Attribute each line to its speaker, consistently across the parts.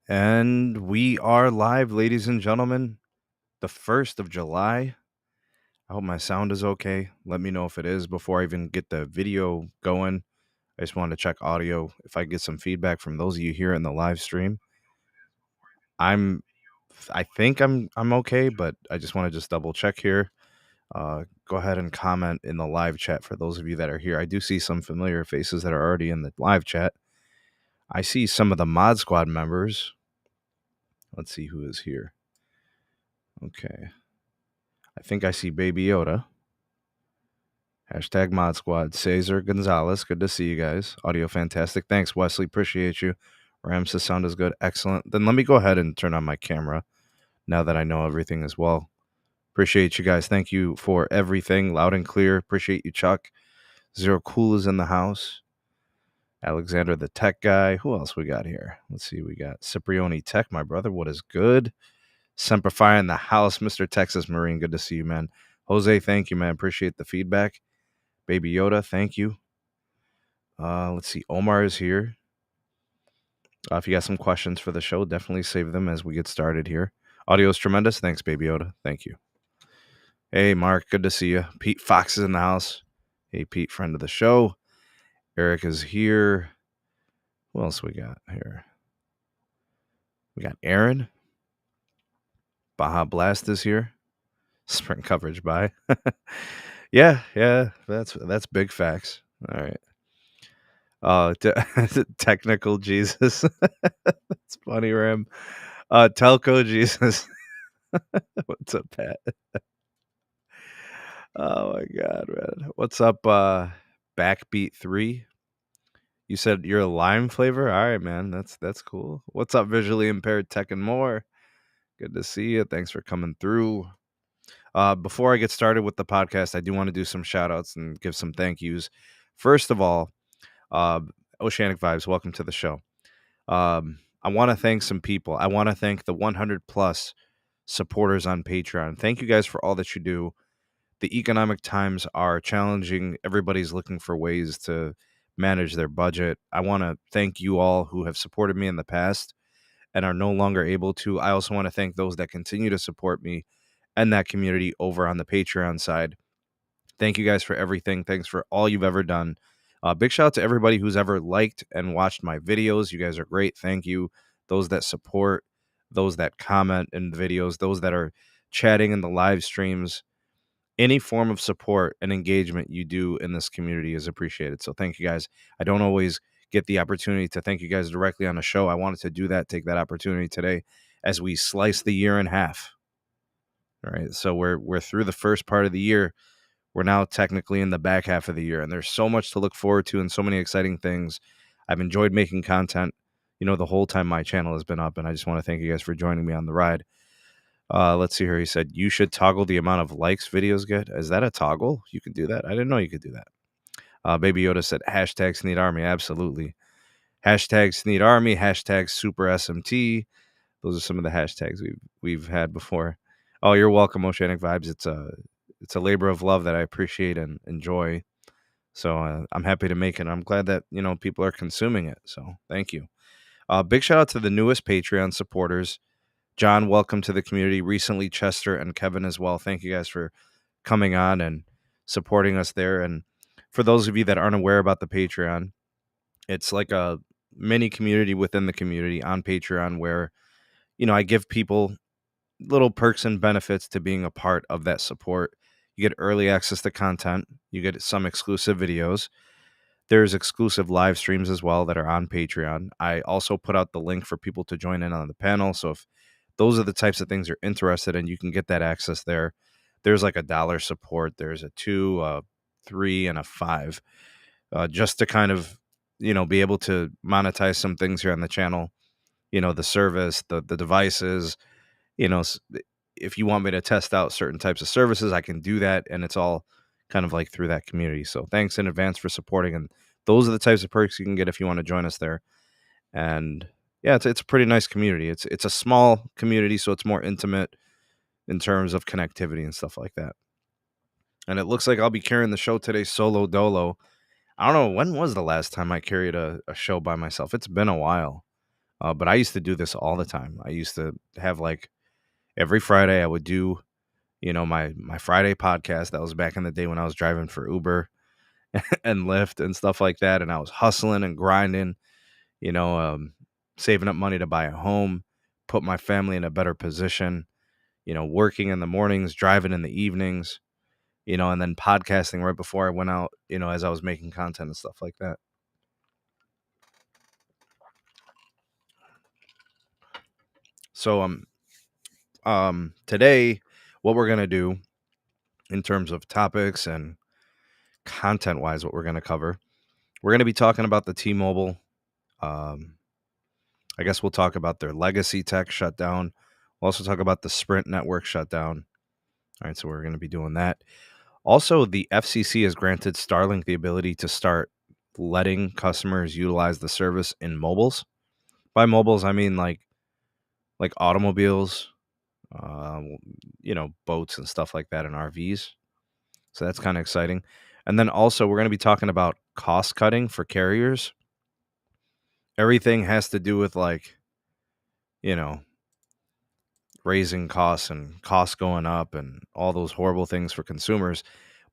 Speaker 1: And we are live, ladies and gentlemen. The 1st of July. I hope my sound is okay. Let me know if it is before I even get the video going. I just wanted to check audio. If I get some feedback from those of you here in the live stream, I'm I think I'm okay, but I just want to just double check here. Go ahead and comment in the live chat for those of you that are here. I do see some familiar faces that are already in the live chat. I see some of the Mod Squad members. Let's see who is here. Okay. I think I see Baby Yoda. Hashtag Mod Squad. Cesar Gonzalez. Good to see you guys. Audio fantastic. Thanks, Wesley. Appreciate you. Rams, the sound is good. Excellent. Then let me go ahead and turn on my camera now that I know everything as well. Appreciate you guys. Thank you for everything. Loud and clear. Appreciate you, Chuck. Zero Cool is in the house. Alexander the Tech Guy. Who else we got here? Let's see. We got Cipriani Tech, my brother. What is good? Semperfy in the house. Mr. Texas Marine. Good to see you, man. Jose, thank you, man. Appreciate the feedback. Baby Yoda, thank you. Let's see. Omar is here. If you got some questions for the show, definitely save them as we get started here. Audio is tremendous. Thanks, Baby Yoda. Thank you. Hey, Mark. Good to see you. Pete Fox is in the house. Hey, Pete, friend of the show. Eric is here. Who else we got here? We got Aaron. Baja Blast is here. Spring coverage by. yeah, that's big facts. All right. Technical Jesus. It's funny, Ram. Telco Jesus. What's up, Pat? Oh my god, man. What's up, Backbeat 3? You said you're a lime flavor? Alright, man. That's cool. What's up, visually impaired tech and more? Good to see you. Thanks for coming through. Before I get started with the podcast, I do want to do some shout outs and give some thank yous. First of all, Oceanic Vibes, welcome to the show. I want to thank some people. I want to thank the 100 plus supporters on Patreon. Thank you guys for all that you do. The economic times are challenging. Everybody's looking for ways to manage their budget. I want to thank you all who have supported me in the past and are no longer able to. I also want to thank those that continue to support me and that community over on the Patreon side. Thank you guys for everything. Thanks for all you've ever done. Big shout out to everybody who's ever liked and watched my videos. You guys are great. Thank you. Those that support, those that comment in the videos, those that are chatting in the live streams. Any form of support and engagement you do in this community is appreciated. So thank you guys. I don't always get the opportunity to thank you guys directly on the show. I wanted to do that, take that opportunity today as we slice the year in half. All right. So we're through the first part of the year. We're now technically in the back half of the year, and there's so much to look forward to and so many exciting things. I've enjoyed making content, the whole time my channel has been up, and I just want to thank you guys for joining me on the ride. Let's see here. He said, you should toggle the amount of likes videos get. Is that a toggle? You can do that. I didn't know you could do that. Baby Yoda said, hashtag Sneed Army. Absolutely. Hashtag Sneed Army, hashtag Super SMT. Those are some of the hashtags we've had before. Oh, you're welcome, Oceanic Vibes. It's a labor of love that I appreciate and enjoy. So I'm happy to make it. I'm glad that, people are consuming it. So thank you. Big shout out to the newest Patreon supporters. John, welcome to the community. Recently, Chester and Kevin as well. Thank you guys for coming on and supporting us there. And for those of you that aren't aware about the Patreon, it's like a mini community within the community on Patreon where, I give people little perks and benefits to being a part of that support. You get early access to content. You get some exclusive videos. There's exclusive live streams as well that are on Patreon. I also put out the link for people to join in on the panel. So if those are the types of things you're interested in, you can get that access there. There's like $1 support. There's a 2, a 3, and a 5. Just to kind of, be able to monetize some things here on the channel. The service, the devices, if you want me to test out certain types of services, I can do that. And it's all kind of like through that community. So thanks in advance for supporting. And those are the types of perks you can get if you want to join us there. And yeah, it's a pretty nice community. It's a small community, so it's more intimate in terms of connectivity and stuff like that. And it looks like I'll be carrying the show today solo dolo. I don't know, when was the last time I carried a show by myself? It's been a while. But I used to do this all the time. I used to have like every Friday I would do, my Friday podcast. That was back in the day when I was driving for Uber and Lyft and stuff like that. And I was hustling and grinding, you know, um, saving up money to buy a home, put my family in a better position, working in the mornings, driving in the evenings, and then podcasting right before I went out, as I was making content and stuff like that. So today what we're gonna do in terms of topics and content wise, what we're gonna cover, we're gonna be talking about the T-Mobile. Um, I guess we'll talk about their legacy tech shutdown. We'll also talk about the Sprint network shutdown. All right, so we're gonna be doing that. Also, the FCC has granted Starlink the ability to start letting customers utilize the service in mobiles. By mobiles, I mean like automobiles, uh, boats and stuff like that, and RVs. So that's kind of exciting. And then also, we're going to be talking about cost cutting for carriers. Everything has to do with you know, raising costs and costs going up and all those horrible things for consumers.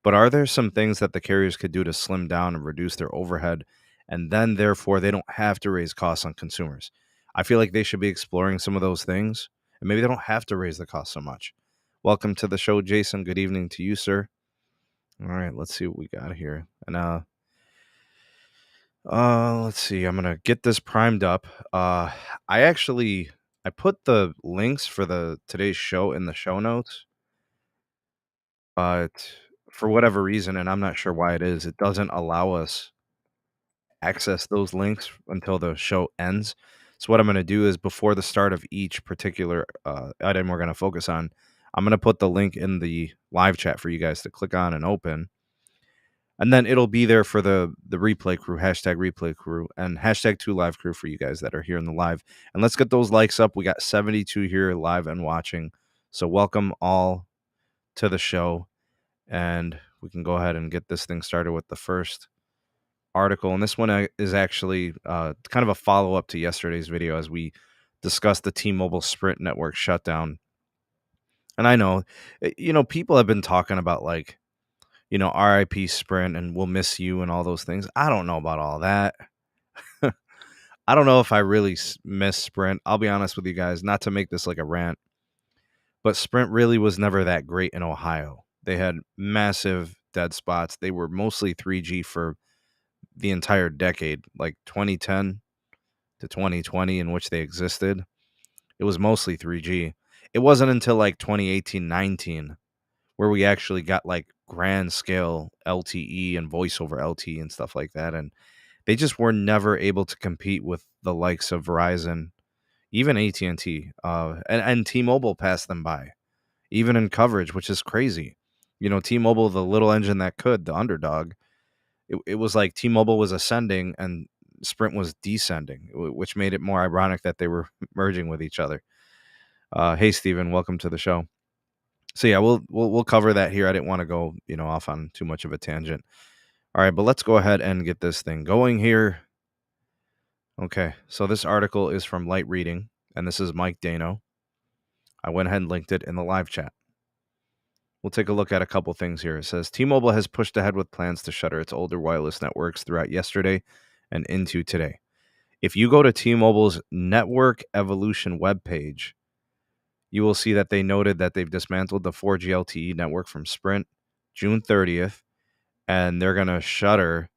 Speaker 1: But are there some things that the carriers could do to slim down and reduce their overhead, and then therefore they don't have to raise costs on consumers? I feel like they should be exploring some of those things, and maybe they don't have to raise the cost so much. Welcome to the show, Jason. Good evening to you, sir. All right, let's see what we got here. And let's see. I'm gonna get this primed up. I put the links for the today's show in the show notes, but for whatever reason, and I'm not sure why it is, it doesn't allow us access those links until the show ends. So what I'm gonna do is before the start of each particular item we're gonna focus on, I'm gonna put the link in the live chat for you guys to click on and open. And then it'll be there for the replay crew, hashtag replay crew, and hashtag 2 live crew for you guys that are here in the live. And let's get those likes up. We got 72 here live and watching. So welcome all to the show. And we can go ahead and get this thing started with the first article. And this one is actually kind of a follow-up to yesterday's video as we discussed the T-Mobile Sprint network shutdown. And I know, people have been talking about RIP Sprint and we'll miss you and all those things. I don't know about all that. I don't know if I really miss Sprint. I'll be honest with you guys, not to make this like a rant, but Sprint really was never that great in Ohio. They had massive dead spots. They were mostly 3G for the entire decade, like 2010 to 2020, in which they existed. It was mostly 3G. It wasn't until like 2018-19 where we actually got like grand scale LTE and voice over LTE and stuff like that. And they just were never able to compete with the likes of Verizon, even AT&T, and T-Mobile passed them by, even in coverage, which is crazy. T-Mobile, the little engine that could, the underdog, it was like T-Mobile was ascending and Sprint was descending, which made it more ironic that they were merging with each other. Hey, Steven, welcome to the show. So yeah, we'll cover that here. I didn't want to go, off on too much of a tangent. All right, but let's go ahead and get this thing going here. Okay, so this article is from Light Reading, and this is Mike Dano. I went ahead and linked it in the live chat. We'll take a look at a couple things here. It says T-Mobile has pushed ahead with plans to shutter its older wireless networks throughout yesterday and into today. If you go to T-Mobile's Network Evolution webpage, you will see that they noted that they've dismantled the 4G LTE network from Sprint June 30th, and they're going to shutter.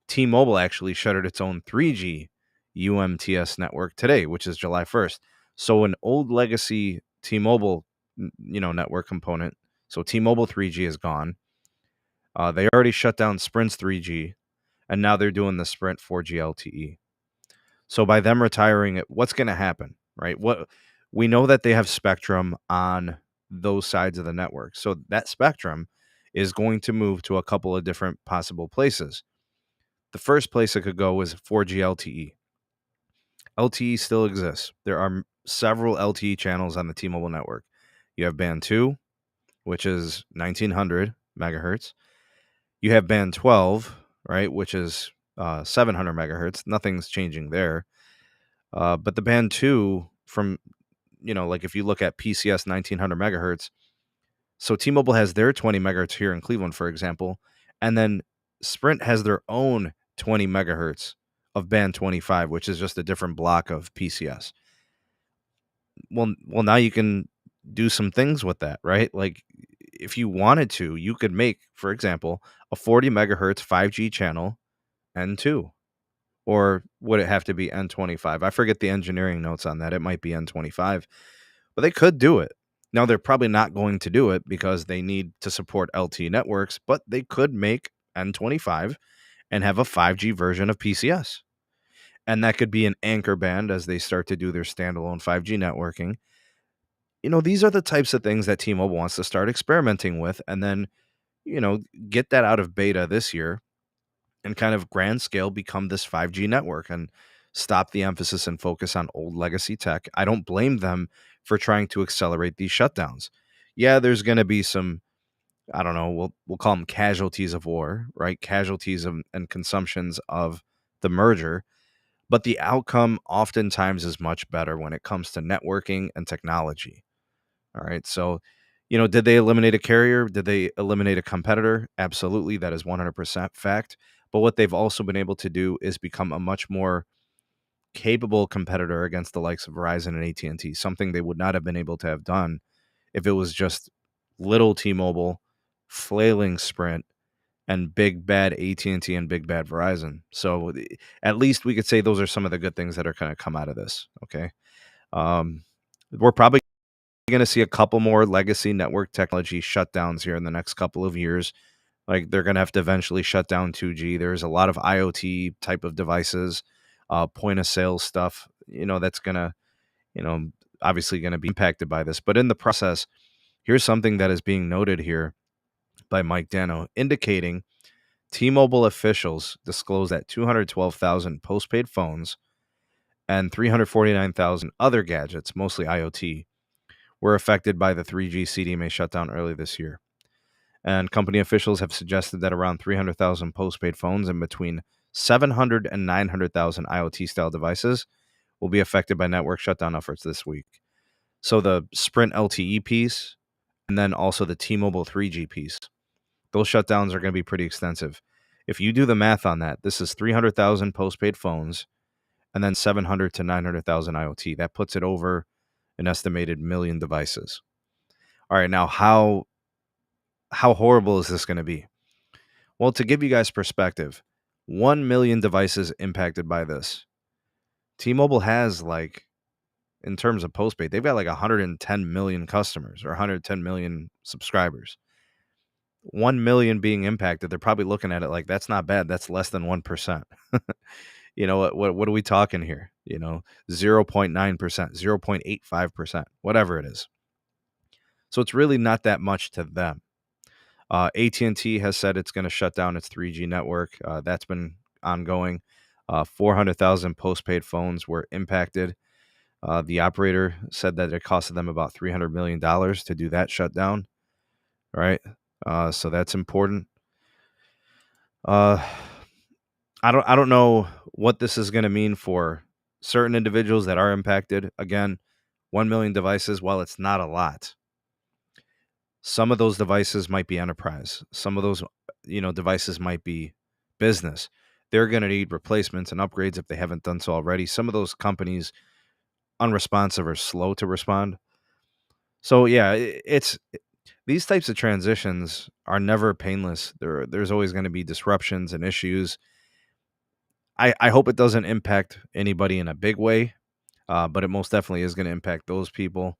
Speaker 1: T-Mobile actually shuttered its own 3G UMTS network today, which is July 1st. So an old legacy T-Mobile, network component. So T-Mobile 3G is gone. They already shut down Sprint's 3G, and now they're doing the Sprint 4G LTE. So by them retiring it, what's going to happen, right? What we know that they have spectrum on those sides of the network. So that spectrum is going to move to a couple of different possible places. The first place it could go is 4G LTE. LTE still exists. There are several LTE channels on the T-Mobile network. You have band 2, which is 1900 megahertz. You have band 12, right, which is 700 megahertz. Nothing's changing there. But the band 2 from, like if you look at PCS 1900 megahertz, so T-Mobile has their 20 megahertz here in Cleveland, for example, and then Sprint has their own 20 megahertz of band 25, which is just a different block of PCS. Well, now you can do some things with that, right? Like if you wanted to, you could make, for example, a 40 megahertz 5G channel N2, or would it have to be N25? I forget the engineering notes on that. It might be N25, but they could do it. Now they're probably not going to do it because they need to support LTE networks, but they could make N25 and have a 5G version of PCS. And that could be an anchor band as they start to do their standalone 5G networking. These are the types of things that T-Mobile wants to start experimenting with, and then, get that out of beta this year and kind of grand scale become this 5G network and stop the emphasis and focus on old legacy tech. I don't blame them for trying to accelerate these shutdowns. Yeah, there's going to be some, I don't know, we'll call them casualties of war, right? Casualties and consumptions of the merger, but the outcome oftentimes is much better when it comes to networking and technology. All right. So, did they eliminate a carrier? Did they eliminate a competitor? Absolutely. That is 100% fact. But what they've also been able to do is become a much more capable competitor against the likes of Verizon and AT&T, something they would not have been able to have done if it was just little T-Mobile, flailing Sprint, and big bad AT&T and big bad Verizon. So at least we could say those are some of the good things that are going to come out of this. Okay. We're probably going to see a couple more legacy network technology shutdowns here in the next couple of years. Like they're going to have to eventually shut down 2G. There's a lot of IoT type of devices, point of sale stuff, that's going to, you know, obviously going to be impacted by this. But in the process, here's something that is being noted here by Mike Dano, indicating T-Mobile officials disclosed that 212,000 postpaid phones and 349,000 other gadgets, mostly IoT, were affected by the 3G CDMA shutdown early this year. And company officials have suggested that around 300,000 postpaid phones and between 700 and 900,000 IoT-style devices will be affected by network shutdown efforts this week. So the Sprint LTE piece and then also the T-Mobile 3G piece, those shutdowns are going to be pretty extensive. If you do the math on that, this is 300,000 postpaid phones and then 700 to 900,000 IoT. That puts it over an estimated million devices. All right, now how horrible is this going to be? Well, to give you guys perspective, 1 million devices impacted by this. T-Mobile has in terms of postpaid, they've got 110 million customers or 110 million subscribers. 1 million being impacted, they're probably looking at it like that's not bad. That's less than 1%. What are we talking here? 0.9%, 0.85%, whatever it is. So it's really not that much to them. AT&T has said it's going to shut down its 3G network. That's been ongoing. 400,000 postpaid phones were impacted. The operator said that it costed them about $300 million to do that shutdown. Right? So that's important. I don't know what this is going to mean for certain individuals that are impacted. Again, 1 million devices, while it's not a lot, some of those devices might be enterprise. Some of those, devices might be business. They're going to need replacements and upgrades if they haven't done so already. Some of those companies, unresponsive or slow to respond. So yeah, it's these types of transitions are never painless. There's always going to be disruptions and issues. I hope it doesn't impact anybody in a big way, but it most definitely is going to impact those people.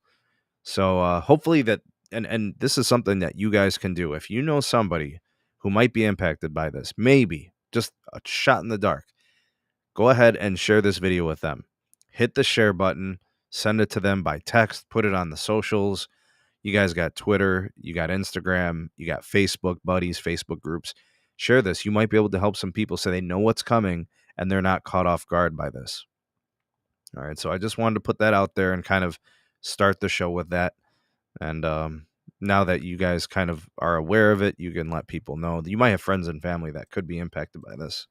Speaker 1: So hopefully that, and this is something that you guys can do. If you know somebody who might be impacted by this, maybe just a shot in the dark, go ahead and share this video with them. Hit the share button, send it to them by text, put it on the socials. You guys got Twitter, you got Instagram, you got Facebook buddies, Facebook groups. Share this. You might be able to help some people so they know what's coming and they're not caught off guard by this. All right. So I just wanted to put that out there and kind of start the show with that. And now that you guys kind of are aware of it, you can let people know. You might have friends and family that could be impacted by this.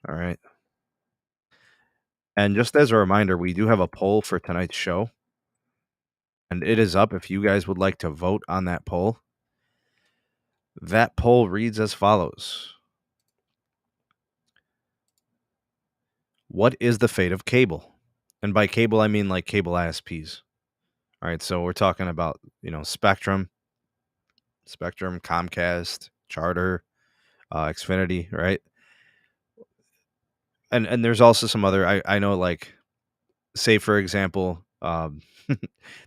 Speaker 1: All right. And just as a reminder, we do have a poll for tonight's show, and it is up if you guys would like to vote on that poll. That poll reads as follows. What is the fate of cable? And by cable, I mean like cable ISPs. All right, so we're talking about, Spectrum, Comcast, Charter, Xfinity, right? And there's also some other, I know, like, say for example,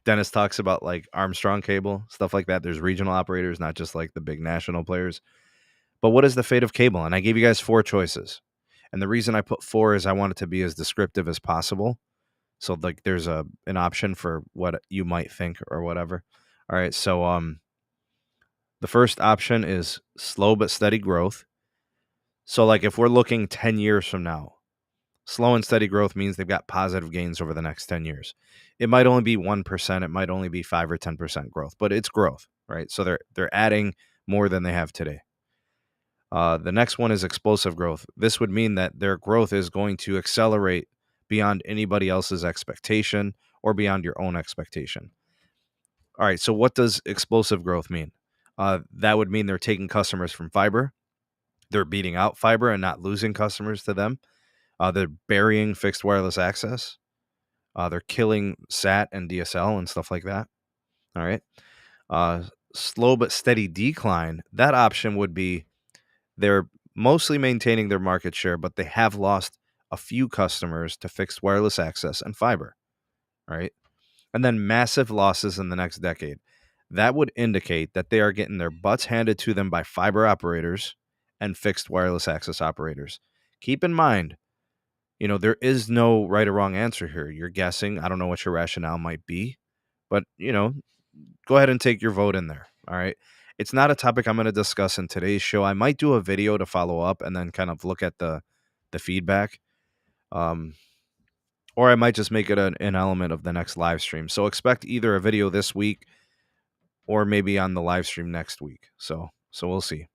Speaker 1: Dennis talks about like Armstrong Cable, stuff like that. There's regional operators, not just like the big national players. But what is the fate of cable? And I gave you guys 4 choices. And the reason I put 4 is I want it to be as descriptive as possible. So like there's an option for what you might think or whatever. All right, so the first option is slow but steady growth. So like if we're looking 10 years from now, slow and steady growth means they've got positive gains over the next 10 years. It might only be 1%, it might only be 5 or 10% growth, but it's growth, right? So they're adding more than they have today. The next one is explosive growth. This would mean that their growth is going to accelerate beyond anybody else's expectation or beyond your own expectation. All right, so what does explosive growth mean? That would mean they're taking customers from fiber. They're beating out fiber and not losing customers to them. They're burying fixed wireless access. They're killing SAT and DSL and stuff like that. All right. Slow but steady decline. That option would be they're mostly maintaining their market share, but they have lost a few customers to fixed wireless access and fiber. All right. And then massive losses in the next decade. That would indicate that they are getting their butts handed to them by fiber operators and fixed wireless access operators. Keep in mind, there is no right or wrong answer here. You're guessing. I don't know what your rationale might be, but, go ahead and take your vote in there. All right. It's not a topic I'm going to discuss in today's show. I might do a video to follow up and then kind of look at the feedback. Or I might just make it an element of the next live stream. So expect either a video this week or maybe on the live stream next week. So we'll see.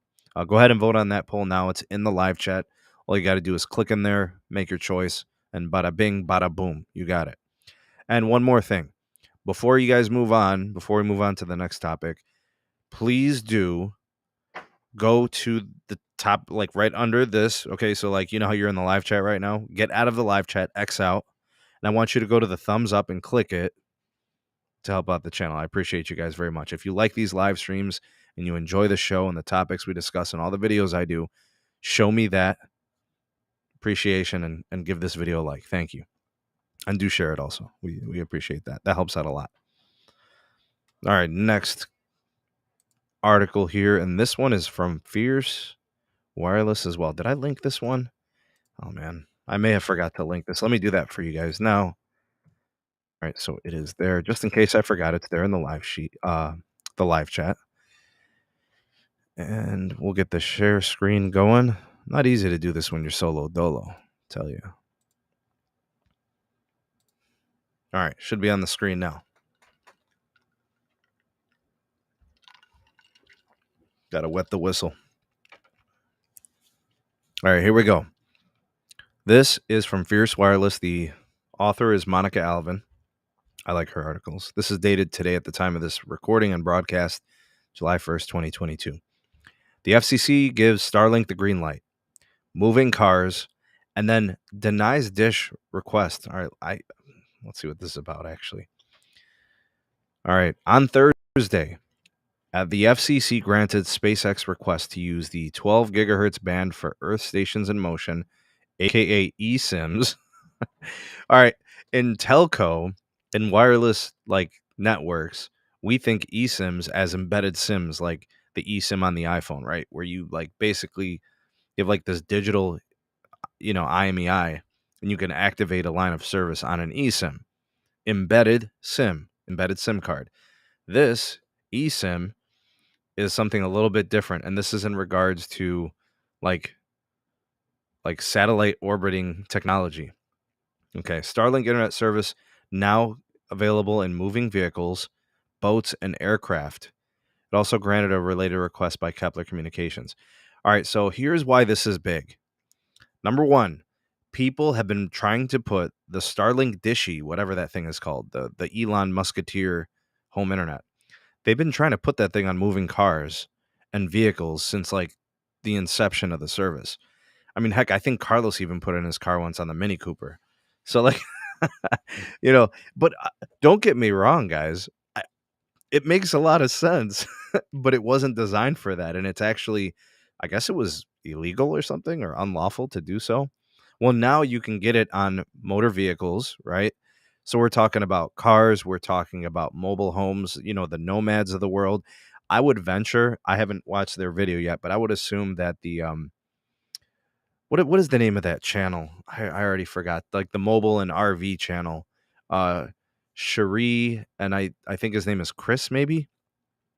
Speaker 1: Go ahead and vote on that poll now. It's in the live chat. All you got to do is click in there, make your choice, and bada bing, bada boom. You got it. And one more thing. Before we move on to the next topic, please do go to the top, like right under this. Okay, so like, how you're in the live chat right now? Get out of the live chat, X out. And I want you to go to the thumbs up and click it to help out the channel. I appreciate you guys very much. If you like these live streams and you enjoy the show and the topics we discuss and all the videos I do, show me that appreciation and give this video a like. Thank you. And do share it also. We appreciate that. That helps out a lot. All right, next article here. And this one is from Fierce Wireless as well. Did I link this one? Oh, man. I may have forgot to link this. Let me do that for you guys now. All right, so it is there. Just in case I forgot, it's there in the live sheet, the live chat. And we'll get the share screen going. Not easy to do this when you're solo dolo, tell you. All right, should be on the screen now. Got to wet the whistle. All right, here we go. This is from Fierce Wireless. The author is Monica Alvin. I like her articles. This is dated today at the time of this recording and broadcast, July 1st, 2022. The FCC gives Starlink the green light, moving cars, and then denies Dish request. All right, let's see what this is about, actually. All right, on Thursday, the FCC granted SpaceX request to use the 12 gigahertz band for Earth stations in motion, aka eSIMs. All right, in telco and wireless like networks, we think eSIMs as embedded SIMs, like the eSIM on the iPhone, right? Where you like basically have like this digital, IMEI, and you can activate a line of service on an eSIM, embedded SIM card. This eSIM is something a little bit different, and this is in regards to like satellite orbiting technology. Okay, Starlink internet service now available in moving vehicles, boats, and aircraft. It also granted a related request by Kepler Communications. All right, so here's why this is big. Number one, people have been trying to put the Starlink dishy, whatever that thing is called, the Elon Musketeer home internet. They've been trying to put that thing on moving cars and vehicles since like the inception of the service. I mean, heck, I think Carlos even put it in his car once on the Mini Cooper. So like, but don't get me wrong, guys. It makes a lot of sense, but it wasn't designed for that. And it's actually, I guess it was illegal or something or unlawful to do so. Well, now you can get it on motor vehicles, right? So we're talking about cars, we're talking about mobile homes, the nomads of the world. I would venture, I haven't watched their video yet, but I would assume that the what is the name of that channel? I already forgot. Like the mobile and RV channel. Uh Cherie and I think his name is Chris maybe.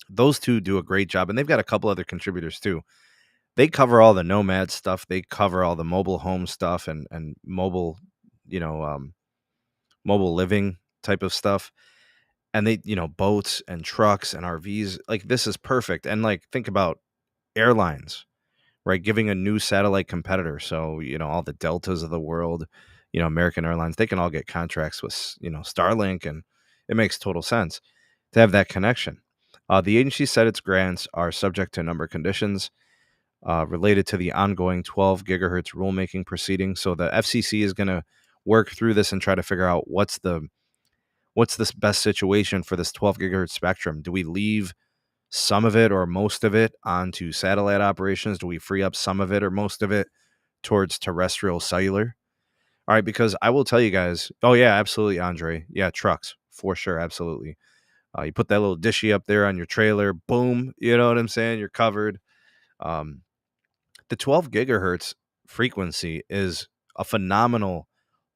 Speaker 1: Those two do a great job, and they've got a couple other contributors too. They cover all the nomad stuff. They cover all the mobile home stuff and mobile, you know, mobile living type of stuff. And they, boats and trucks and RVs. Like this is perfect. And like think about airlines, right? Giving a new satellite competitor. So, all the Deltas of the world, American Airlines, they can all get contracts with, Starlink, and it makes total sense to have that connection. The agency said its grants are subject to a number of conditions related to the ongoing 12 gigahertz rulemaking proceeding. So the FCC is going to work through this and try to figure out what's this best situation for this 12 gigahertz spectrum. Do we leave some of it or most of it onto satellite operations? Do we free up some of it or most of it towards terrestrial cellular? All right, because I will tell you guys, oh yeah, absolutely, Andre. Yeah, trucks, for sure, absolutely. You put that little dishy up there on your trailer, boom, you know what I'm saying? You're covered. Um, the 12 gigahertz frequency is a phenomenal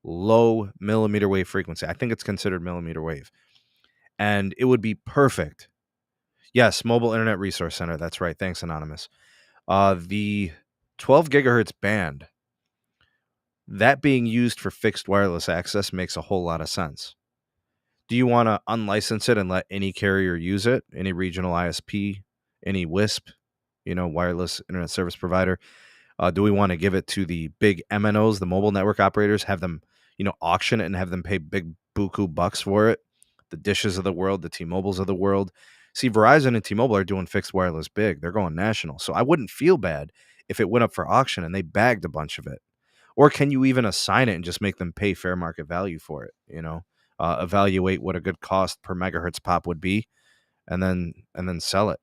Speaker 1: low millimeter wave frequency. I think it's considered millimeter wave. And it would be perfect. Yes, Mobile Internet Resource Center. That's right. Thanks, Anonymous. The 12 gigahertz band, that being used for fixed wireless access makes a whole lot of sense. Do you want to unlicense it and let any carrier use it? Any regional ISP, any WISP, wireless internet service provider? Do we want to give it to the big MNOs, the mobile network operators, have them, auction it and have them pay big buku bucks for it? The Dishes of the world, the T-Mobiles of the world. See, Verizon and T-Mobile are doing fixed wireless big. They're going national. So I wouldn't feel bad if it went up for auction and they bagged a bunch of it. Or can you even assign it and just make them pay fair market value for it? Evaluate what a good cost per megahertz pop would be, and then sell it.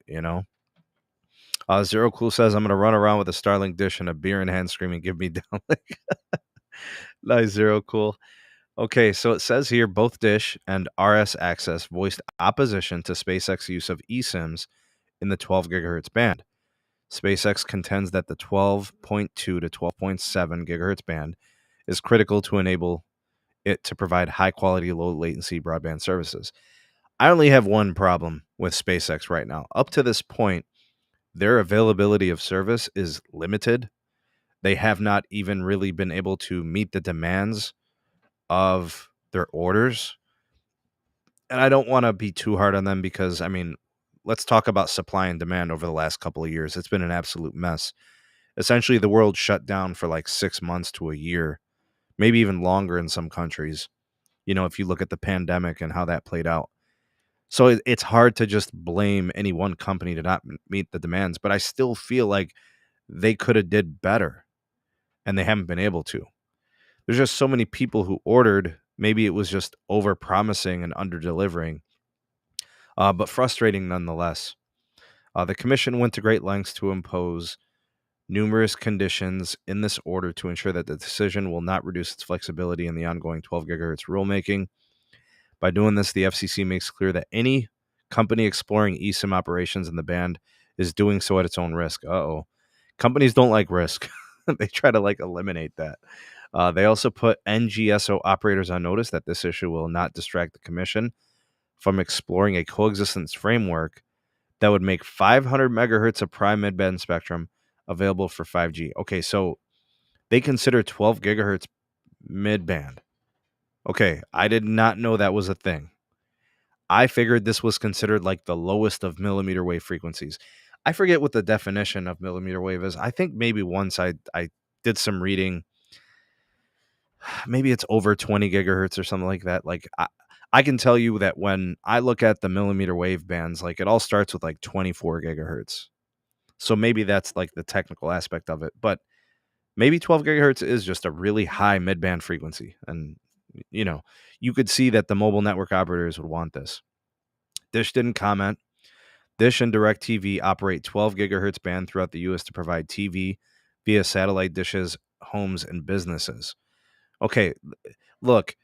Speaker 1: Zero Cool says, I'm going to run around with a Starlink dish and a beer in hand screaming, give me downlink. Nice, Zero Cool. Okay, so it says here, both Dish and RS Access voiced opposition to SpaceX use of eSIMs in the 12 gigahertz band. SpaceX contends that the 12.2 to 12.7 gigahertz band is critical to enable it to provide high-quality, low-latency broadband services. I only have one problem with SpaceX right now. Up to this point, their availability of service is limited. They have not even really been able to meet the demands of their orders. And I don't want to be too hard on them because, let's talk about supply and demand over the last couple of years. It's been an absolute mess. Essentially, the world shut down for like 6 months to a year, maybe even longer in some countries, if you look at the pandemic and how that played out. So it's hard to just blame any one company to not meet the demands, but I still feel like they could have did better, and they haven't been able to. There's just so many people who ordered. Maybe it was just over promising and under delivering, but frustrating nonetheless. The commission went to great lengths to impose numerous conditions in this order to ensure that the decision will not reduce its flexibility in the ongoing 12 gigahertz rulemaking. By doing this, the FCC makes clear that any company exploring eSIM operations in the band is doing so at its own risk. Companies don't like risk. They try to eliminate that. They also put NGSO operators on notice that this issue will not distract the commission from exploring a coexistence framework that would make 500 megahertz of prime mid-band spectrum available for 5G. Okay, so they consider 12 gigahertz mid-band. Okay, I did not know that was a thing. I figured this was considered like the lowest of millimeter wave frequencies. I forget what the definition of millimeter wave is. I think maybe once I did some reading. maybe it's over 20 gigahertz or something like that. Like I can tell you that when I look at the millimeter wave bands, like it all starts with like 24 gigahertz. So maybe that's like the technical aspect of it, but maybe 12 gigahertz is just a really high mid-band frequency. And, you know, you could see that the mobile network operators would want this. Dish didn't comment. Dish and DirecTV operate 12 gigahertz band throughout the U.S. to provide TV via satellite dishes, homes, and businesses. Okay, look,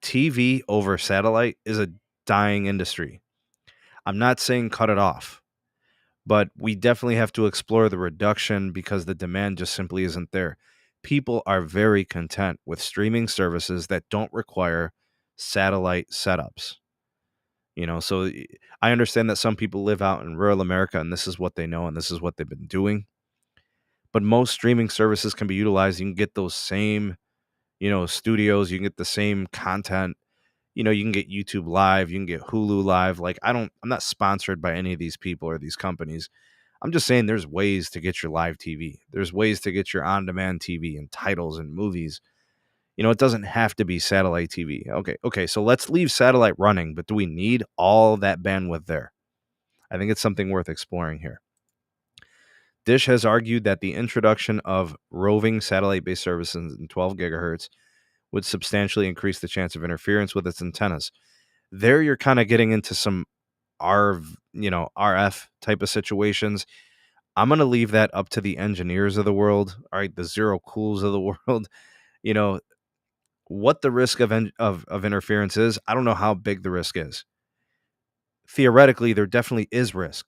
Speaker 1: TV over satellite is a dying industry. I'm not saying cut it off, but we definitely have to explore the reduction because the demand just simply isn't there. People are very content with streaming services that don't require satellite setups. So I understand that some people live out in rural America and this is what they know and this is what they've been doing. But most streaming services can be utilized. You can get those same, studios, you can get the same content. You can get YouTube Live, you can get Hulu Live. Like I'm not sponsored by any of these people or these companies. I'm just saying there's ways to get your live TV. There's ways to get your on-demand TV and titles and movies. It doesn't have to be satellite TV. Okay, so let's leave satellite running, but do we need all that bandwidth there? I think it's something worth exploring here. Dish has argued that the introduction of roving satellite-based services in 12 gigahertz would substantially increase the chance of interference with its antennas. There you're kind of getting into some RF type of situations. I'm going to leave that up to the engineers of the world, all right, the zero cools of the world. You know, what the risk of interference is, I don't know how big the risk is. Theoretically, there definitely is risk,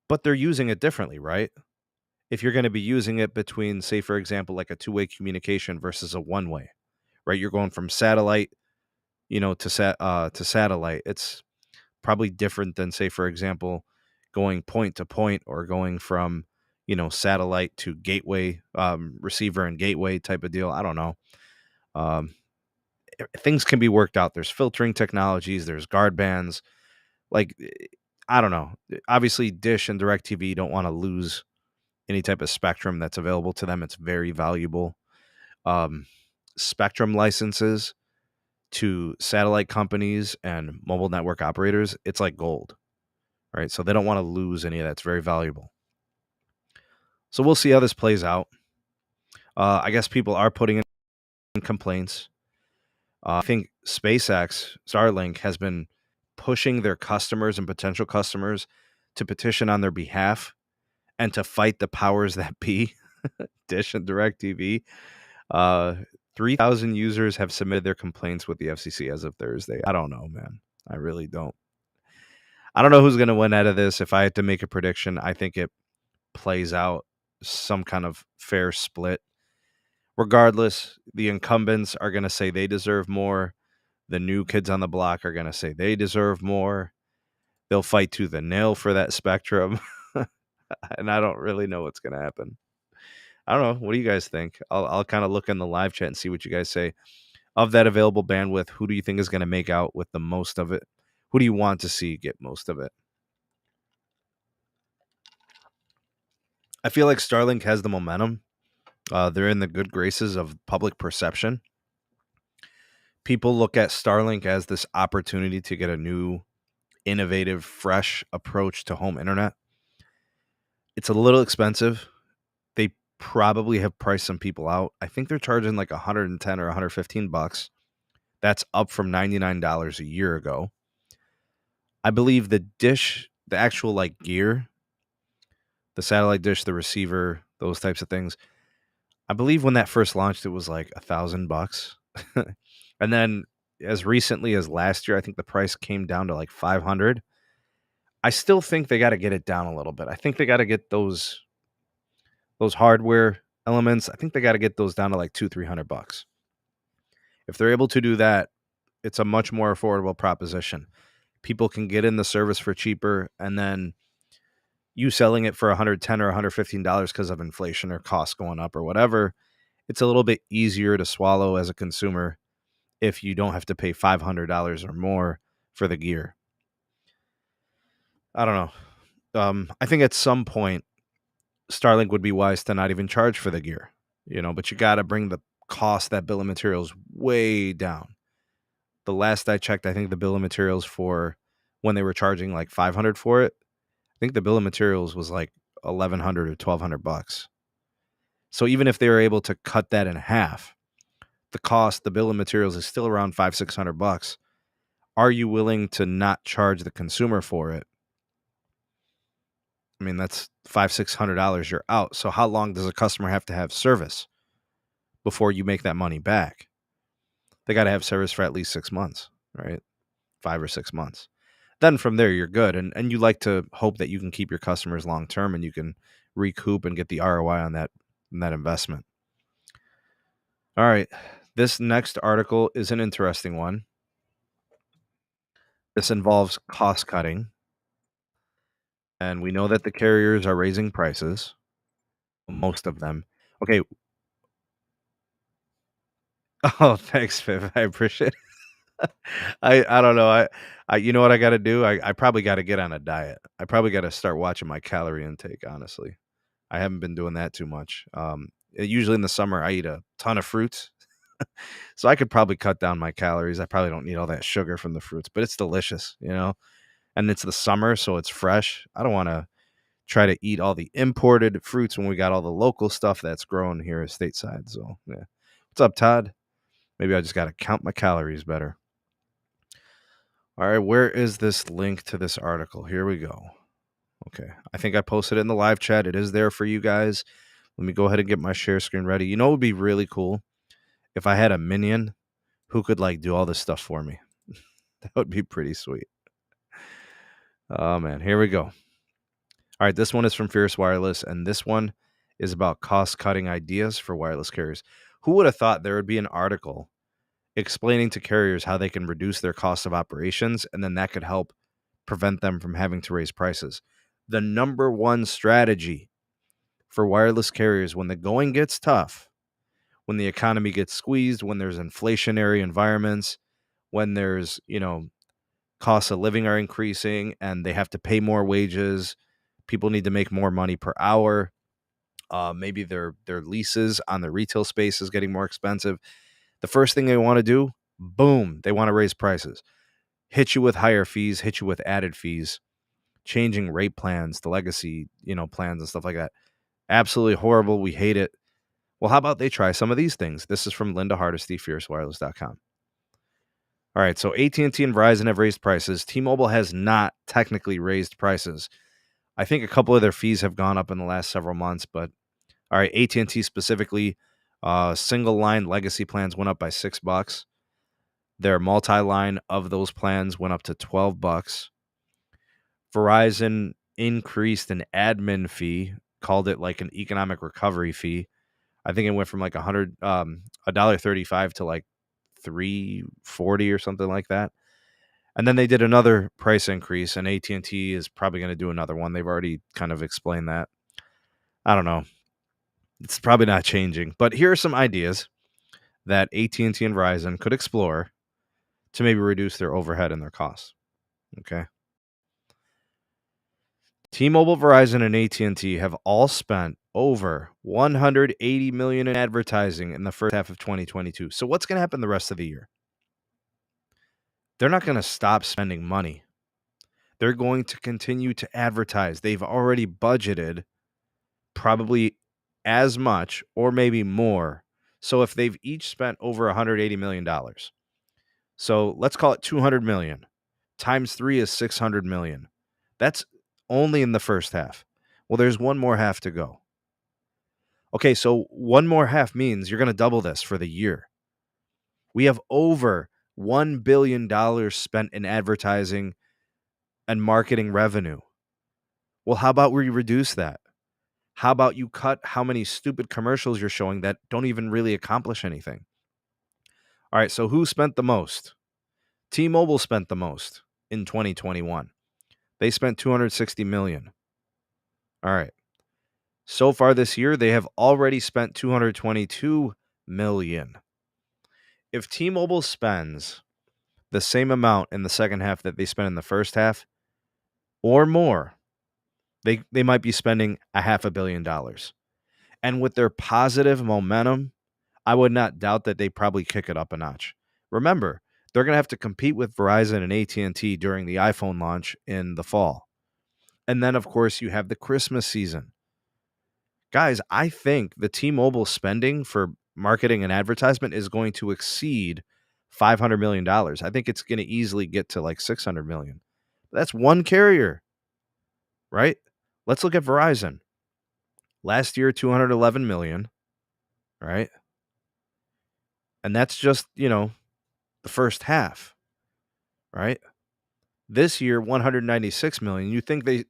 Speaker 1: but they're using it differently, right? If you're going to be using it between, say, for example, like a two-way communication versus a one-way, right? You're going from satellite, to satellite. It's probably different than, say, for example, going point to point or going from, satellite to gateway, receiver and gateway type of deal. I don't know. Um, Things can be worked out. There's filtering technologies. There's guard bands. Like, I don't know. Obviously, Dish and DirecTV don't want to lose any type of spectrum that's available to them. It's very valuable. Um, Spectrum licenses to satellite companies and mobile network operators, it's like gold, right? So they don't want to lose any of that. It's very valuable. So we'll see how this plays out. I guess people are putting in complaints. I think SpaceX, Starlink, has been pushing their customers and potential customers to petition on their behalf and to fight the powers that be, Dish and DirecTV. 3,000 users have submitted their complaints with the FCC as of Thursday. I don't know, man. I really don't. I don't know who's going to win out of this. If I had to make a prediction, I think it plays out some kind of fair split. Regardless, the incumbents are going to say they deserve more. The new kids on the block are going to say they deserve more. They'll fight tooth and nail for that spectrum. And I don't really know what's going to happen. I don't know. What do you guys think? I'll kind of look in the live chat and see what you guys say. Of that available bandwidth, who do you think is going to make out with the most of it? Who do you want to see get most of it? I feel like Starlink has the momentum. They're in the good graces of public perception. People look at Starlink as this opportunity to get a new, innovative, fresh approach to home internet. It's a little expensive. They probably have priced some people out. I think they're charging like 110 or 115 bucks. That's up from $99 a year ago. I believe the dish, the actual like gear, the satellite dish, the receiver, those types of things. I believe when that first launched, it was like $1,000. And then as recently as last year, I think the price came down to like 500. I still think they got to get it down a little bit. I think they got to get those hardware elements. I think they got to get those down to like $200-300. If they're able to do that, it's a much more affordable proposition. People can get in the service for cheaper, and then you selling it for $110 or $115 because of inflation or costs going up or whatever, it's a little bit easier to swallow as a consumer if you don't have to pay $500 or more for the gear. I don't know. I think at some point, Starlink would be wise to not even charge for the gear, but you got to bring the cost, that bill of materials way down. The last I checked, I think the bill of materials for when they were charging like $500 for it, I think the bill of materials was like $1,100 or $1,200. So even if they were able to cut that in half, the bill of materials is still around $500-$600. Are you willing to not charge the consumer for it? I mean, that's $500-$600 you're out. So how long does a customer have to have service before you make that money back? They got to have service for at least 6 months, right? 5 or 6 months. Then from there, you're good. And you like to hope that you can keep your customers long term and you can recoup and get the ROI on that investment. All right. This next article is an interesting one. This involves cost cutting. And we know that the carriers are raising prices, most of them. Okay. Oh, thanks, Viv. I appreciate it. I don't know. I you know what I got to do? I probably got to get on a diet. I probably got to start watching my calorie intake, honestly. I haven't been doing that too much. Usually in the summer, I eat a ton of fruits. So I could probably cut down my calories. I probably don't need all that sugar from the fruits, but it's delicious, and it's the summer, so it's fresh. I don't want to try to eat all the imported fruits when we got all the local stuff that's grown here stateside. So, yeah. What's up, Todd? Maybe I just got to count my calories better. All right, where is this link to this article? Here we go. Okay, I think I posted it in the live chat. It is there for you guys. Let me go ahead and get my share screen ready. You know what would be really cool? If I had a minion who could do all this stuff for me. That would be pretty sweet. Oh, man, here we go. All right, this one is from Fierce Wireless, and this one is about cost-cutting ideas for wireless carriers. Who would have thought there would be an article explaining to carriers how they can reduce their cost of operations, and then that could help prevent them from having to raise prices? The number one strategy for wireless carriers when the going gets tough, when the economy gets squeezed, when there's inflationary environments, when there's, costs of living are increasing and they have to pay more wages, people need to make more money per hour. Maybe their leases on the retail space is getting more expensive. The first thing they want to do, boom, they want to raise prices. Hit you with higher fees, hit you with added fees, changing rate plans, the legacy, plans and stuff like that. Absolutely horrible. We hate it. Well, how about they try some of these things? This is from Linda Hardesty, fiercewireless.com. All right, so AT&T and Verizon have raised prices. T-Mobile has not technically raised prices. I think a couple of their fees have gone up in the last several months, but all right, AT&T specifically, single line legacy plans went up by $6. Their multi-line of those plans went up to $12. Verizon increased an admin fee, called it like an economic recovery fee. I think it went from like $1.35 to like $3.40 or something like that. And then they did another price increase, and AT&T is probably going to do another one. They've already kind of explained that. I don't know. It's probably not changing. But here are some ideas that AT&T and Verizon could explore to maybe reduce their overhead and their costs. Okay. T-Mobile, Verizon, and AT&T have all spent over $180 million in advertising in the first half of 2022. So what's going to happen the rest of the year? They're not going to stop spending money. They're going to continue to advertise. They've already budgeted probably as much or maybe more. So if they've each spent over $180 million, so let's call it $200 million times 3 is $600 million. That's only in the first half. Well, there's one more half to go. Okay, so one more half means you're going to double this for the year. We have over $1 billion spent in advertising and marketing revenue. Well, how about we reduce that? How about you cut how many stupid commercials you're showing that don't even really accomplish anything? All right, so who spent the most? T-Mobile spent the most in 2021. They spent $260 million. All right. So far this year, they have already spent $222 million. If T-Mobile spends the same amount in the second half that they spent in the first half or more, they might be spending $500 million. And with their positive momentum, I would not doubt that they probably kick it up a notch. Remember, they're going to have to compete with Verizon and AT&T during the iPhone launch in the fall. And then, of course, you have the Christmas season. Guys, I think the T-Mobile spending for marketing and advertisement is going to exceed $500 million. I think it's going to easily get to like $600 million. That's one carrier, right? Let's look at Verizon. Last year, $211 million, right? And that's just, the first half, right? This year, $196 million. You think they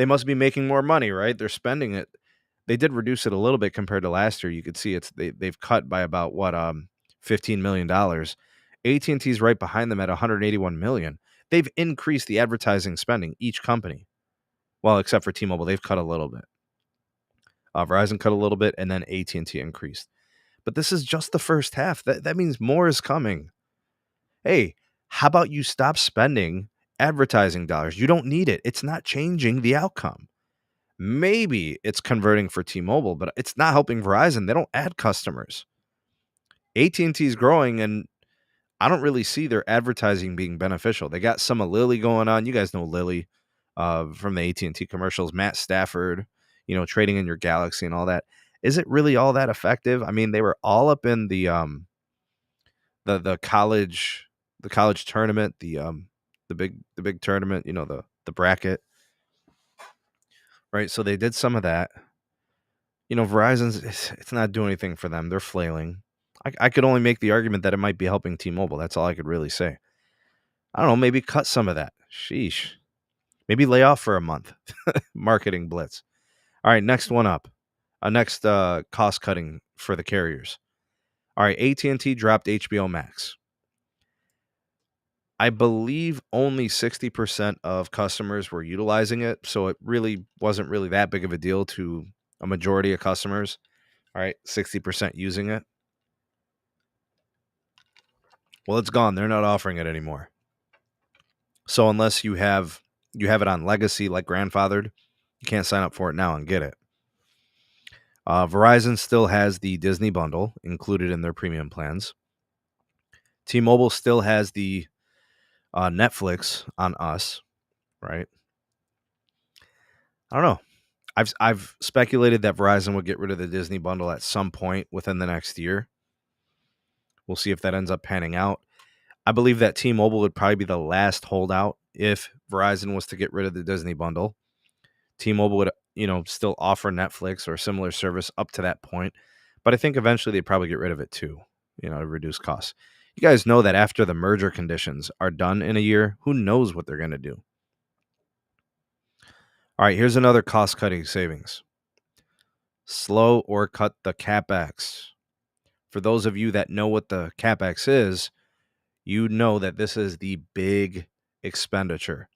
Speaker 1: must be making more money, right? They're spending it. They did reduce it a little bit compared to last year. You could see they've cut by about $15 million. AT&T's right behind them at $181 million. They've increased the advertising spending, each company. Well, except for T-Mobile, they've cut a little bit. Verizon cut a little bit, and then AT&T increased. But this is just the first half. That means more is coming. Hey, how about you stop spending advertising dollars? You don't need it. It's not changing the outcome. Maybe it's converting for T-Mobile, but it's not helping Verizon. They don't add customers. AT&T is growing, and I don't really see their advertising being beneficial. They got some of Lily going on. You guys know Lily from the AT&T commercials. Matt Stafford, trading in your Galaxy and all that. Is it really all that effective? I mean, they were all up in the college tournament, the big tournament, the bracket, right? So they did some of that. Verizon's it's not doing anything for them. They're flailing. I could only make the argument that it might be helping T-Mobile. That's all I could really say. I don't know, maybe cut some of that. Sheesh. Maybe lay off for a month. Marketing blitz. All right, next one up. Next cost cutting for the carriers. All right, AT&T dropped HBO Max. I believe only 60% of customers were utilizing it, so it really wasn't really that big of a deal to a majority of customers. All right, 60% using it. Well, it's gone. They're not offering it anymore. So unless you have it on legacy, like grandfathered, you can't sign up for it now and get it. Verizon still has the Disney bundle included in their premium plans. T-Mobile still has the Netflix on us, right? I don't know. I've speculated that Verizon would get rid of the Disney bundle at some point within the next year. We'll see if that ends up panning out. I believe that T-Mobile would probably be the last holdout if Verizon was to get rid of the Disney bundle. T-Mobile would, still offer Netflix or a similar service up to that point. But I think eventually they'd probably get rid of it too, to reduce costs. You guys know that after the merger conditions are done in a year, who knows what they're going to do? All right, here's another cost-cutting savings. Slow or cut the CapEx. For those of you that know what the CapEx is, you know that this is the big expenditure.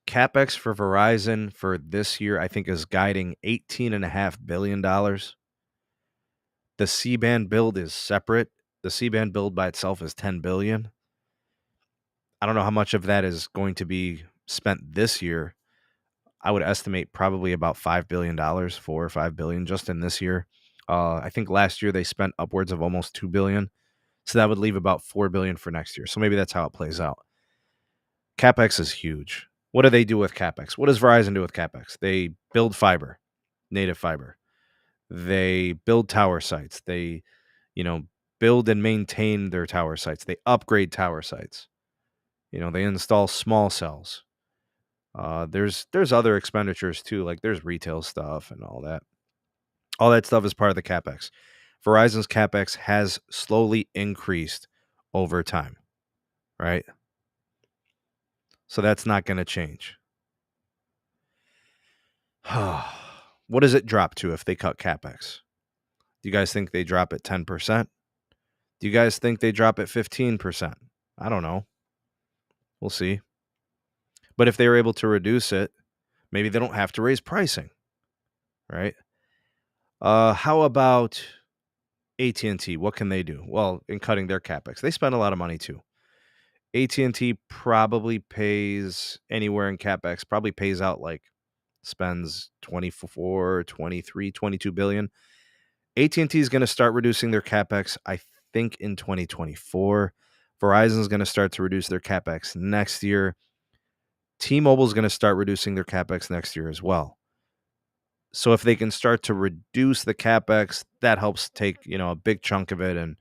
Speaker 1: CapEx for Verizon for this year, I think, is guiding $18.5 billion. The C-band build is separate. The C-band build by itself is $10 billion. I don't know how much of that is going to be spent this year. I would estimate probably about $5 billion, $4 or $5 billion just in this year. I think last year they spent upwards of almost $2 billion. So that would leave about $4 billion for next year. So maybe that's how it plays out. CapEx is huge. What do they do with CapEx? What does Verizon do with CapEx? They build fiber, native fiber. They build tower sites. They, build and maintain their tower sites. They upgrade tower sites. They install small cells. There's other expenditures too, like there's retail stuff and all that. All that stuff is part of the CapEx. Verizon's CapEx has slowly increased over time, right? So that's not going to change. What does it drop to if they cut CapEx? Do you guys think they drop at 10%? Do you guys think they drop at 15%? I don't know. We'll see. But if they were able to reduce it, maybe they don't have to raise pricing, right? How about AT&T? What can they do? Well, in cutting their CapEx, they spend a lot of money too. AT&T probably pays anywhere in CapEx, probably pays out like spends 24, 23, 22 billion. AT&T is going to start reducing their CapEx, I think, in 2024. Verizon is going to start to reduce their CapEx next year. T-Mobile is going to start reducing their CapEx next year as well. So if they can start to reduce the CapEx, that helps take, a big chunk of it and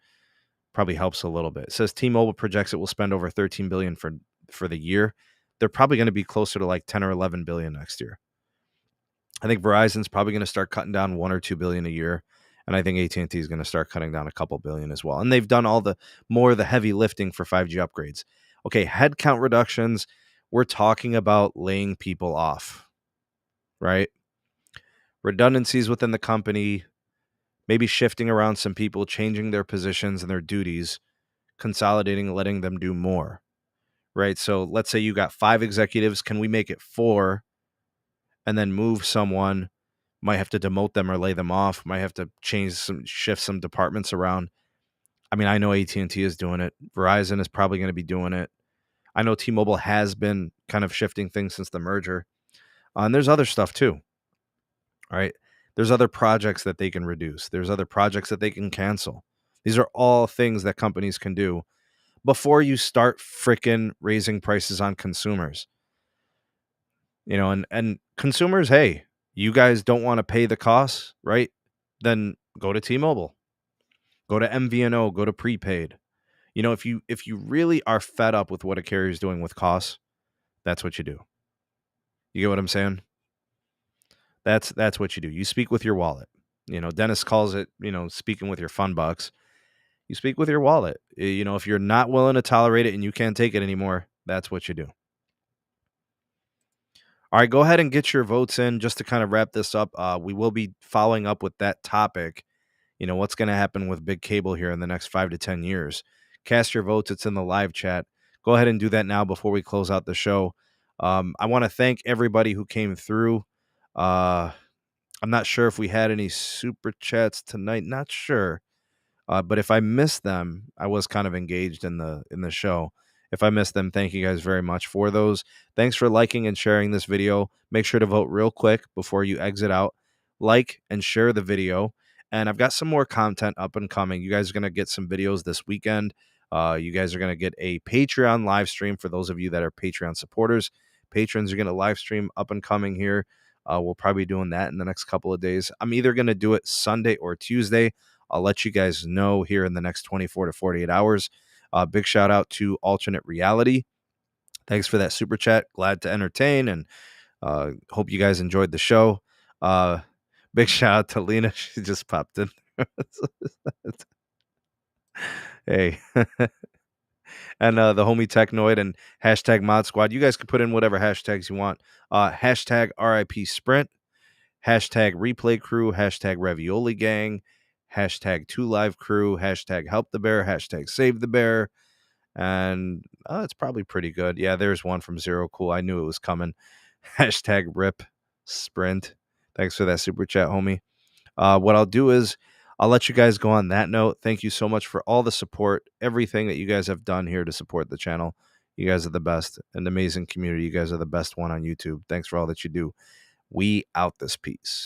Speaker 1: probably helps a little bit. It says T-Mobile projects it will spend over $13 billion for the year. They're probably going to be closer to like 10 or 11 billion next year. I think Verizon's probably going to start cutting down 1 or 2 billion a year, and I think AT&T is going to start cutting down a couple billion as well. And they've done all the heavy lifting for 5G upgrades. Okay, headcount reductions, we're talking about laying people off, right? Redundancies within the company, maybe shifting around some people, changing their positions and their duties, consolidating, letting them do more, right? So let's say you got 5 executives. Can we make it 4 and then move someone? Might have to demote them or lay them off. Might have to shift some departments around. I mean, I know AT&T is doing it. Verizon is probably going to be doing it. I know T-Mobile has been kind of shifting things since the merger. And there's other stuff too, right? There's other projects that they can reduce. There's other projects that they can cancel. These are all things that companies can do before you start frickin' raising prices on consumers. And consumers, hey, you guys don't want to pay the costs, right? Then go to T-Mobile, go to MVNO, go to prepaid. If you really are fed up with what a carrier is doing with costs, that's what you do. You get what I'm saying? That's what you do. You speak with your wallet. Dennis calls it, speaking with your fun bucks. You speak with your wallet. If you're not willing to tolerate it and you can't take it anymore, that's what you do. All right, go ahead and get your votes in just to kind of wrap this up. We will be following up with that topic. What's going to happen with big cable here in the next 5 to 10 years. Cast your votes. It's in the live chat. Go ahead and do that now before we close out the show. I want to thank everybody who came through. I'm not sure if we had any super chats tonight. Not sure. But if I missed them, I was kind of engaged in the show. If I missed them, thank you guys very much for those. Thanks for liking and sharing this video. Make sure to vote real quick before you exit out. Like and share the video. And I've got some more content up and coming. You guys are going to get some videos this weekend. You guys are going to get a Patreon live stream for those of you that are Patreon supporters. Patrons are going to live stream up and coming here. We'll probably be doing that in the next couple of days. I'm either going to do it Sunday or Tuesday. I'll let you guys know here in the next 24 to 48 hours. Big shout out to Alternate Reality. Thanks for that super chat. Glad to entertain and hope you guys enjoyed the show. Big shout out to Lena. She just popped in. Hey. And the homie Technoid and hashtag Mod Squad. You guys can put in whatever hashtags you want. Hashtag RIP Sprint. Hashtag Replay Crew. Hashtag Ravioli Gang. Hashtag 2Live Crew. Hashtag Help the Bear. Hashtag Save the Bear. And it's probably pretty good. Yeah, there's one from Zero Cool. I knew it was coming. Hashtag RIP Sprint. Thanks for that super chat, homie. What I'll do is I'll let you guys go on that note. Thank you so much for all the support, everything that you guys have done here to support the channel. You guys are the best. An amazing community. You guys are the best one on YouTube. Thanks for all that you do. We out this piece.